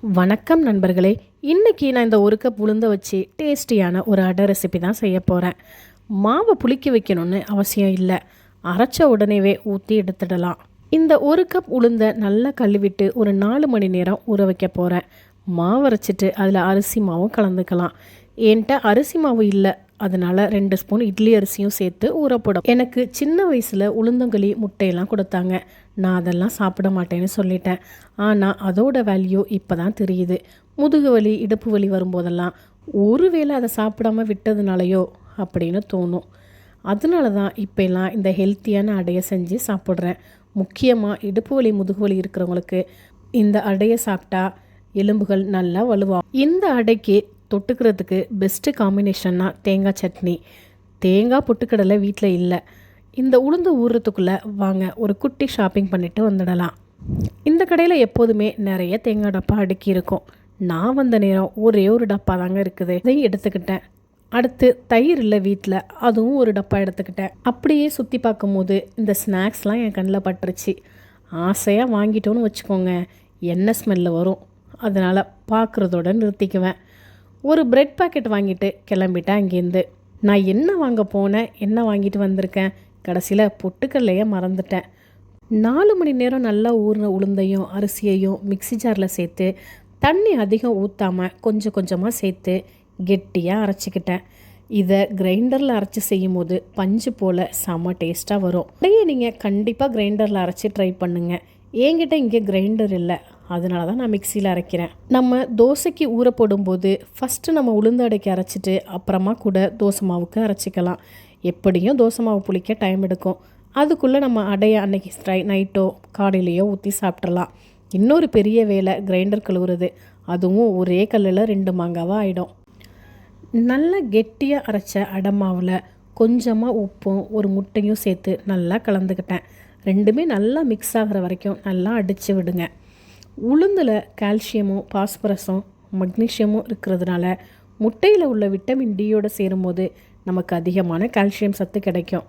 வணக்கம் நண்பர்களே. இன்றைக்கி நான் இந்த ஒரு கப் உளுந்த வச்சு டேஸ்டியான ஒரு அடை ரெசிபி தான் செய்ய போகிறேன். மாவை புளிக்க வைக்கணும்னு அவசியம் இல்லை, அரைச்ச உடனேவே ஊற்றி எடுத்துடலாம். இந்த ஒரு கப் உளுந்த நல்லா கழுவிட்டு ஒரு 4 மணி நேரம் ஊற வைக்க போகிறேன். மாவு அரைச்சிட்டு அதில் அரிசி மாவும் கலந்துக்கலாம். என்கிட்ட அரிசி மாவு இல்லை, அதனால் 2 ஸ்பூன் இட்லி அரிசியும் சேர்த்து ஊறப்படும். எனக்கு சின்ன வயசில் உளுந்தங்களி முட்டையெல்லாம் கொடுத்தாங்க. நான் அதெல்லாம் சாப்பிட மாட்டேன்னு சொல்லிட்டேன். ஆனால் அதோட வேல்யூ இப்போ தான் தெரியுது. முதுகு வலி இடுப்பு வலி வரும்போதெல்லாம் ஒருவேளை அதை சாப்பிடாம விட்டதுனாலையோ அப்படின்னு தோணும். அதனால தான் இப்போல்லாம் இந்த ஹெல்த்தியான அடையை செஞ்சு சாப்பிட்றேன். முக்கியமாக இடுப்பு வலி முதுகு வலி இருக்கிறவங்களுக்கு இந்த அடையை சாப்பிட்டா எலும்புகள் நல்லா வலுவாகும். இந்த அடைக்கு தொட்டுக்கிறதுக்கு பெஸ்ட்டு காம்பினேஷன்னா தேங்காய் சட்னி. தேங்காய் பொட்டுக்கடலை வீட்டில் இல்லை. இந்த உளுந்து ஊறுறதுக்குள்ளே வாங்க ஒரு குட்டி ஷாப்பிங் பண்ணிவிட்டு வந்துடலாம். இந்த கடையில் எப்போதுமே நிறைய தேங்காய் டப்பா அடுக்கி இருக்கும். நான் வந்த நேரம் ஒரே ஒரு டப்பா தாங்க இருக்குது, இதையும் எடுத்துக்கிட்டேன். அடுத்து தயிர் இல்லை வீட்டில், அதுவும் ஒரு டப்பா எடுத்துக்கிட்டேன். அப்படியே சுற்றி பார்க்கும்போது இந்த ஸ்நாக்ஸ்லாம் என் கண்ணில் பட்டுருச்சு. ஆசையாக வாங்கிட்டோன்னு வச்சுக்கோங்க, எண்ணெய் ஸ்மெல்லு வரும். அதனால் பார்க்குறதோட நிறுத்திக்குவேன். ஒரு பிரெட் பாக்கெட் வாங்கிட்டு கிளம்பிட்டேன் அங்கேருந்து. நான் என்ன வாங்க போனேன், என்ன வாங்கிட்டு வந்திருக்கேன், கடைசியில் பொட்டுக்கல்லையே மறந்துட்டேன். 4 மணி நேரம் நல்லா ஊறின உளுந்தையும் அரிசியையும் மிக்ஸி ஜாரில் சேர்த்து தண்ணி அதிகம் ஊற்றாமல் கொஞ்சம் கொஞ்சமாக சேர்த்து கெட்டியாக அரைச்சிக்கிட்டேன். இதை கிரைண்டரில் அரைச்சி செய்யும் போது பஞ்சு போல் செம்ம டேஸ்ட்டாக வரும். அதையே நீங்கள் கண்டிப்பாக கிரைண்டரில் அரைச்சி ட்ரை பண்ணுங்கள். என்கிட்ட இங்கே கிரைண்டர் இல்லை, அதனால தான் நான் மிக்சியில் அரைக்கிறேன். நம்ம தோசைக்கு ஊற போடும்போது ஃபஸ்ட்டு நம்ம உளுந்து அடைக்கி அரைச்சிட்டு அப்புறமா கூட தோசை மாவுக்கு அரைச்சிக்கலாம். எப்படியும் தோசை மாவு புளிக்க டைம் எடுக்கும். அதுக்குள்ளே நம்ம அடையை அன்னைக்கு நைட்டோ காலையிலையோ ஊற்றி சாப்பிட்றலாம். இன்னொரு பெரிய வேலை கிரைண்டர் கழுவுறது, அதுவும் ஒரே கல்லில் 2 மாங்காவாக ஆகிடும். நல்லா கெட்டியாக அரைச்ச அடை மாவில் கொஞ்சமாக உப்பும் ஒரு முட்டையும் சேர்த்து நல்லா கலந்துக்கிட்டேன். ரெண்டுமே நல்லா மிக்ஸ் ஆகிற வரைக்கும் நல்லா அடித்து விடுங்க. உளுந்தில் கால்சியமும் பாஸ்பரஸும் மக்னீஷியமும் இருக்கிறதுனால முட்டையில் உள்ள விட்டமின் டியோடு சேரும்போது நமக்கு அதிகமான கால்சியம் சத்து கிடைக்கும்.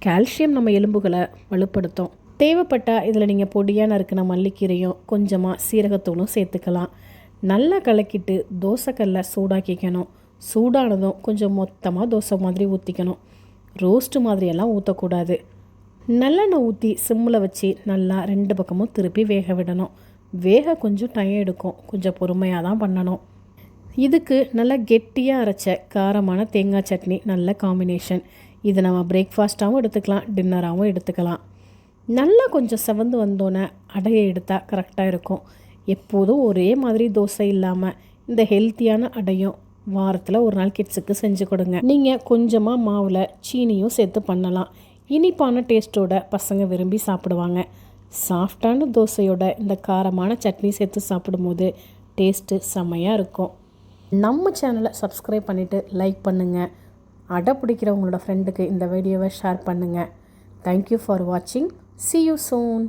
கால்சியம் நம்ம எலும்புகளை வலுப்படுத்தும். தேவைப்பட்டால் இதில் நீங்கள் பொடியாக நறுக்கின மல்லிக்கீரையும் கொஞ்சமாக சீரகத்தூளும் சேர்த்துக்கலாம். நல்லா கலக்கிட்டு தோசைக்கல்லை சூடாக்கிக்கணும். சூடானதும் கொஞ்சம் மொத்தமாக தோசை மாதிரி ஊற்றிக்கணும். ரோஸ்ட்டு மாதிரியெல்லாம் ஊற்றக்கூடாது. நல்லெண்ணெய் ஊற்றி சிம்மில் வச்சு நல்லா 2 பக்கமும் திருப்பி வேக விடணும். வேக கொஞ்சம் டைம் எடுக்கும், கொஞ்சம் பொறுமையாக தான் பண்ணணும். இதுக்கு நல்லா கெட்டியாக அரைச்ச காரமான தேங்காய் சட்னி நல்ல காம்பினேஷன். இது நம்ம பிரேக்ஃபாஸ்ட்டாகவும் எடுத்துக்கலாம், டின்னராகவும் எடுத்துக்கலாம். நல்லா கொஞ்சம் செவந்து வந்தோன்னே அடையை எடுத்தால் கரெக்டாக இருக்கும். எப்போதும் ஒரே மாதிரி தோசை இல்லாமல் இந்த ஹெல்த்தியான அடையும் வாரத்தில் ஒரு நாள் கிட்ஸுக்கு செஞ்சு கொடுங்க. நீங்கள் கொஞ்சமாக மாவில் சீனியும் சேர்த்து பண்ணலாம். இனிப்பான டேஸ்ட்டோட பசங்க விரும்பி சாப்பிடுவாங்க. சாஃப்டான தோசையோட இந்த காரமான சட்னி சேர்த்து சாப்பிடும்போது டேஸ்ட்டு செம்மையாக இருக்கும். நம்ம சேனலை சப்ஸ்கிரைப் பண்ணிவிட்டு லைக் பண்ணுங்கள். அடை பிடிக்கிறவங்களோட ஃப்ரெண்டுக்கு இந்த வீடியோவை ஷேர் பண்ணுங்கள். தேங்க்யூ ஃபார் வாட்சிங். See you soon.